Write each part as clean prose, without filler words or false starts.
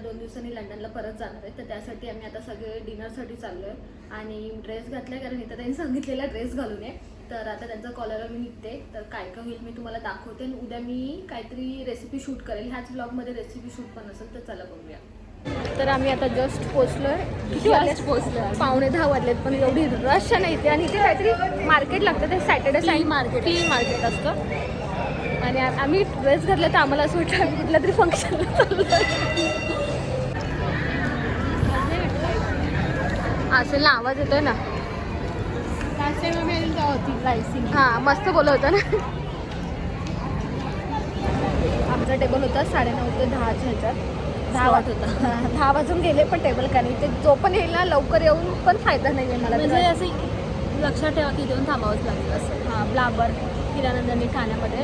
2 दिवसांनी लंडनला परत जाणार आहे, तर त्यासाठी आम्ही आता सगळे डिनरसाठी चाललो आहे आणि ड्रेस घातला कारण इथं त्यांनी सांगितलेला ड्रेस घालून आहे. तर आता त्यांचा कॉलर मी निघते, तर काय काय होईल मी तुम्हाला दाखवते आणि उद्या मी काहीतरी रेसिपी शूट करेल. ह्याच ब्लॉगमध्ये रेसिपी शूट पण असेल, तर चला बघूया. तर आम्ही आता जस्ट पोचलोय. 9:45 वाजलेत, पण एवढी रश नाही इथे. आणि इथे काहीतरी मार्केट लागतं, ते सॅटर्डे फ्ली मार्केट असतं. आणि आम्ही ड्रेस घातला तर आम्हाला असं वाटतं आम्ही कुठल्या तरी फंक्शनला चाललो असेल ना. आवाज येतोय ना. हां मस्त बोलत होतं ना. आमचा टेबल होता 9:30 ते 10च्या ह्याच्यात. 10 वाजत होता. 10 वाजून गेले पण टेबल का नाही. ते जो पण येईल ना लवकर येऊन पण फायदा नाही आहे मला. म्हणजे असं लक्षात ठेवा की देऊन थांबावंच लागेल असं. हां ब्लाबर हिरानंदानी ठाण्यामध्ये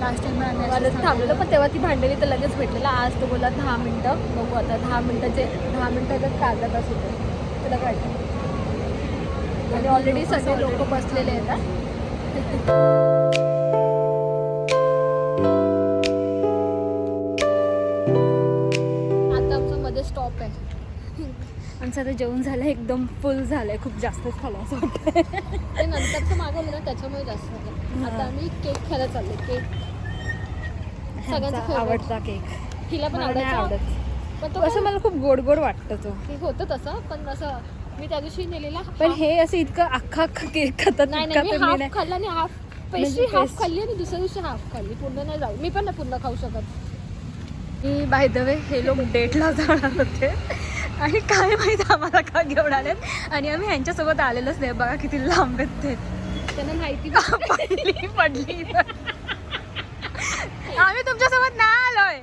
लास्ट टाइम थांबलेलं, पण तेव्हा ती भांडलेली तर लगेच भेटलेलं. आज तो बोला 10 मिनटं. बघू आता 10 मिनटाचं कागद असू दे तुला काय. आणि ऑलरेडी सगळे लोक बसलेले आहेत. आता आमचं मध्ये स्टॉप आहे. आमचं आता जेवण झालं, एकदम फुल झालंय. खूप जास्तच खाल्लं असं वाटतं. ते नंतरचं मागवलं ना त्याच्यामुळे जास्त झालं. आता आम्ही केक खायला चाललो. केक सगळ्यांचा आवडता केक. तिला पण आवडत, पण तो असं मला खूप गोड गोड वाटतं. तो केक होतं तसं, पण असं मी त्या दिवशी नेलेला. पण हे असं इतकं अख्खा केक खातात. नाही मी हाफ खाल्ला आणि हाफ पेस्ट्री हाफ खाल्ली आणि दुसऱ्या दिवशी हाफ खाल्ली. पूर्ण नाही जाऊ, मी पण नाही पूर्ण खाऊ शकत. मी बाय द वे हे लोक डेटला जाणार होते आणि काय माहिती आम्हाला का घेऊन आलेत. आणि आम्ही ह्यांच्यासोबत आलेलोच नाही. बघा किती लांब आहेत ते. त्यांना माहिती पडली आम्ही तुमच्यासोबत नाही आलोय.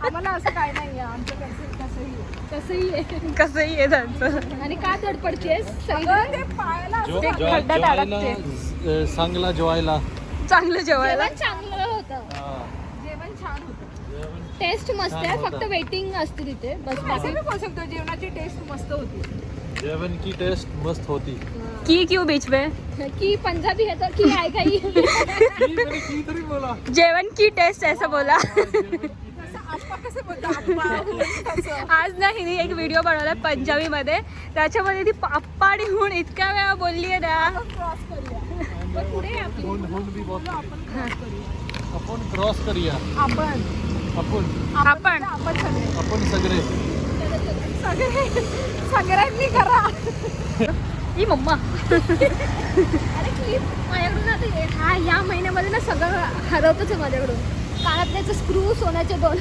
आम्हाला असं काय नाही. आमचं कसंही आहे त्यांचं. आणि का धडपडतेस चांगलं जेवायला चांगलं होतं. जेवण छान होतं. टेस्ट मस्त आहे, फक्त वेटिंग असते तिथे बस. असं मी बोलू शकतो जेवणाची टेस्ट मस्त होती. जेवण की टेस्ट मस्त होती. की क्यों बीच में की पंजाबी है तो की आहे काही. की तरी बोला. जेवण की टेस्ट ऐसा बोला. आज ना हिने एक व्हिडिओ बनवला पंजाबी मध्ये, त्याच्यामध्ये ती पाप्पाडी म्हणून इतक्या वेळा बोलली आहे ना. आपण क्रॉस करूया. आपण सगळ्यांनी करा. ही मम्मा अरे क्लिप माझ्याकडून आता हा या महिन्यामध्ये ना सगळं हरवतच आहे माझ्याकडून. कानातल्याचे स्क्रू, सोन्याचे 2.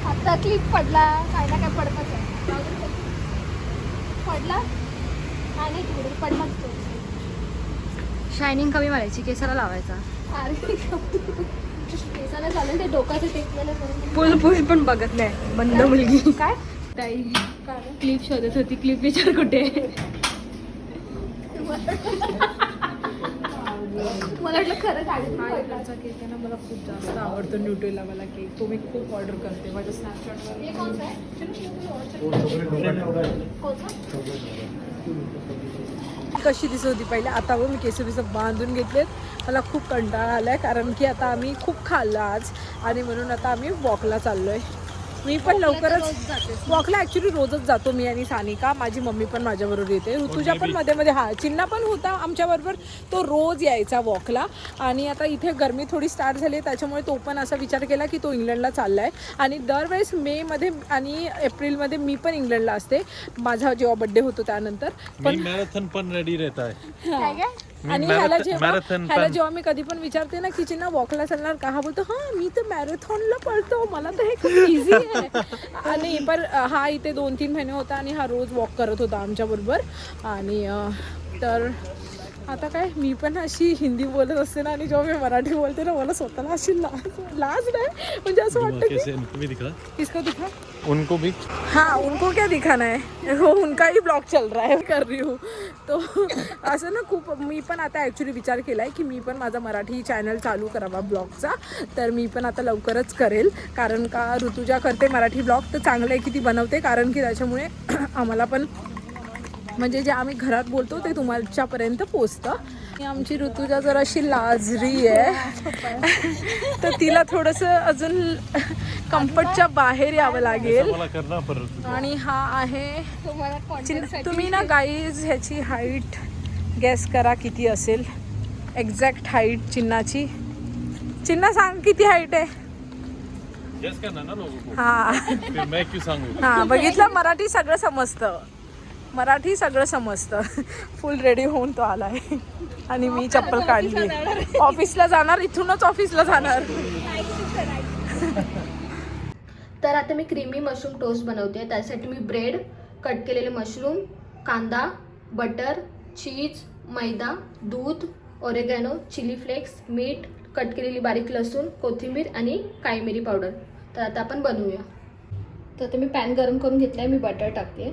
आता क्लिप पडला, काय ना काय पडतच आहे. पडला आणि पडलाच तो. शायनिंग कमी मारायची, केसाला लावायचा. केसाला चालेल ते डोक्याचं टेकलेलं. फुल पण बघत नाही बंद मुलगी. काय ताई क्लिप शोधत होती. क्लिप विचार कुठे. मला वाटलं खरं काढून. हा इकडचा केक आहे ना, मला खूप जास्त आवडतो. न्यूटेला वाला केक तो मी खूप ऑर्डर करते माझ्या स्नॅपचॅटवर. हे कोणतं आहे? कशी दिसत होती पहिले. आता व मी केस बांधून घेतलेत. मला खूप कंटाळा आला आहे कारण की आता आम्ही खूप खाल्लं आज आणि म्हणून आता आम्ही वॉकला चाललो आहे. मी पण लवकरच वॉकला ॲक्च्युली रोजच जातो मी आणि सानिका. माझी मम्मी पण माझ्याबरोबर येते. ऋतुजा पण मध्ये मध्ये. हा चिन्ना पण होता आमच्याबरोबर, तो रोज यायचा वॉकला. आणि आता इथे गरमी थोडी स्टार्ट झाली त्याच्यामुळे तो पण असा विचार केला की तो इंग्लंडला चालला आहे. आणि दरवेळेस मेमध्ये आणि एप्रिलमध्ये मी पण इंग्लंडला असते, माझा जेव्हा बड्डे होतो त्यानंतर. पण मॅरेथॉन पण रेडी रहता है. आणि ह्याला जेव्हा मी कधी पण विचारते ना की चिन्ना वॉकला चालणार का, हा बोलतो हा मी तर मॅरेथॉनला पळतो, मला तर हे खूप इझी आहे. आणि पण हा इथे 2-3 महिने होता आणि हा रोज वॉक करत होता आमच्याबरोबर. आणि तर आता काय मी पण अशी हिंदी बोलत असते ना आणि जेव्हा मी मराठी बोलते ना मला स्वतःला अशी लाज नाही. म्हणजे असं वाटतं की किसको दिखा उनको भी. हाँ उनको क्या दिखाना है, वो उनका ही ब्लॉग चल रहा है कर रही हूँ. तो असं ना खूप मी पण आता ॲक्च्युली विचार केला आहे की मी पण माझा मराठी चॅनल चालू करावा ब्लॉगचा. तर मी पण आता लवकरच करेल कारण का ऋतुजा करते मराठी ब्लॉग तर चांगलं आहे की ती बनवते कारण की त्याच्यामुळे आम्हाला पण म्हणजे जे आम्ही घरात बोलतो ते तुमच्यापर्यंत पोचतं. आणि आमची ऋतुजा जर अशी लाजरी आहे तर तिला थोडंसं अजून कम्फर्टच्या बाहेर यावं लागेल. मला करना परत. आणि हा आहे तुम्हाला content तुम्ही ना गाईज ह्याची हाईट गॅस करा किती असेल. Exact height चिन्नाची. चिन्ना सांग किती हाईट आहे. गेस करना ना लोगों को. हा फिर मैं क्यों सांगू. हा बघितलं, मराठी सगळं समजतं. मराठी सगळं समजतं. फुल रेडी होऊन तो आलाय आणि मी चप्पल काढली. ऑफिसला जाणार, इथूनच ऑफिसला जाणार. तर आता मी क्रीमी मशरूम टोस्ट बनवते. त्यासाठी मी ब्रेड, कट केलेले मशरूम, कांदा, बटर, चीज, मैदा, दूध, ओरेगॅनो, चिली फ्लेक्स, मीठ, कट केलेली बारीक लसूण, कोथिंबीर आणि काळी मिरी पावडर. तर आता आपण बनवूया. तर आता मी पॅन गरम करून घेतला आहे. मी बटर टाकते.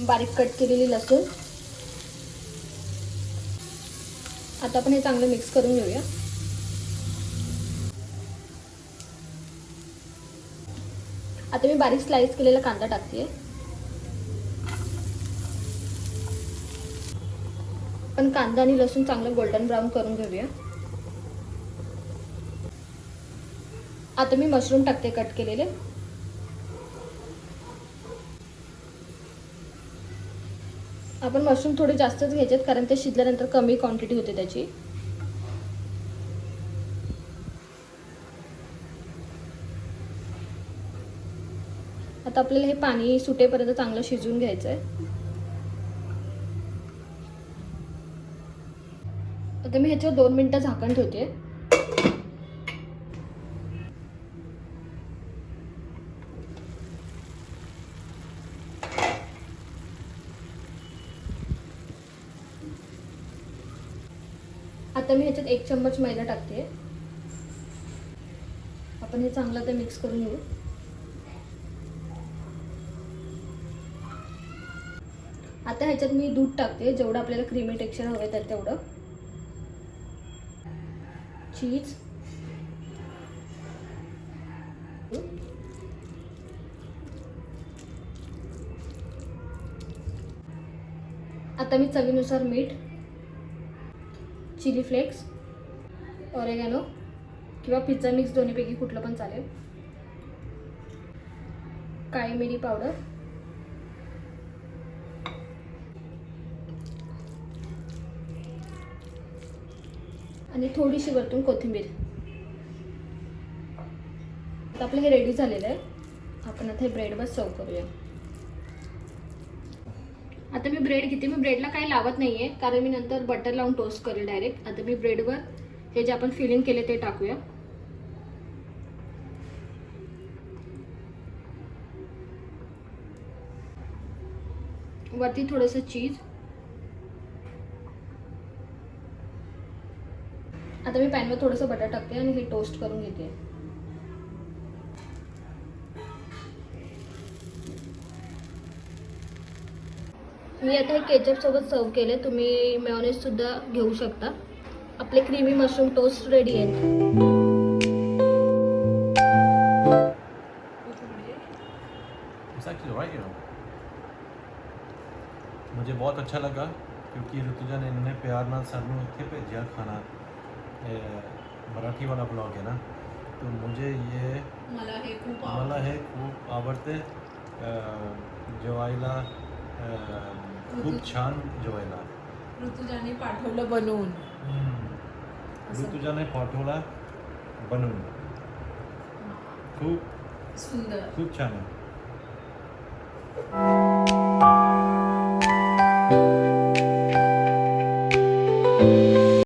बारीक कट केलेली लसूण. आता आपण हे चांगलं मिक्स करून घेऊया. आता मी बारीक स्लाइस केलेला कांदा टाकते. पण कांदा आणि लसूण चांगलं गोल्डन ब्राऊन करून घेऊया. आता मी मशरूम टाकते कट केलेले. आपण मशरूम थोडे जास्तच घ्यायचे कारण ते शिजल्यानंतर कमी क्वांटिटी होते त्याची. आता आपल्याला हे पाणी सुटेपर्यंत चांगलं शिजवून घ्यायचं आहे. आता मी ह्याच्यावर 2 मिनिटं झाकण ठेवते. आता मी ह्याच्यात 1 चम्मच मैदा टाकते. आपण हे चांगलं ते मिक्स करून घेऊ. आता ह्याच्यात मी दूध टाकते जेवढं आपल्याला क्रीमी टेक्स्चर हवं तर तेवढं. चीज, आता मी चवीनुसार मीठ, चिली फ्लेक्स, ओरेगॅनो किंवा पिझ्झा मिक्स दोन्हीपैकी कुठलं पण चालेल, काळी मिरी पावडर आणि थोडीशी वरतून कोथिंबीर. आता आपलं हे रेडी झालेलं आहे. आपण आता हे ब्रेडवर सर्व करूया. आता मी ब्रेड घेते. मी ब्रेडला काही लावत नाही आहे कारण मी नंतर बटर लावून टोस्ट करेल डायरेक्ट. आता मी ब्रेडवर हे जे आपण फिलिंग केले ते टाकूया. वरती थोडंसं चीज. आता मी पॅनवर थोडंसं बटर टाकते आणि हे टोस्ट करून घेते. मी आता हे केचप सोबत सर्व केले. तुम्ही मेयोनेज सुद्धा घेऊ शकता. आपले क्रीमी मशरूम टोस्ट रेडी आहेत. मुझे बहुत अच्छा लगा क्योंकि ऋतुजा ने इन्होंने प्यार नाल सानू इत्थे भेजिया खाना. मराठी वाला ब्लॉग है ना, तो मुझे ये मला हे खूप आवडते. जेवायला खूप छान जेवायला. ऋतुजाने पाठवलं बनवून. ऋतुजाने पाठवला बनवून. खूप सुंदर, खूप छान आहे.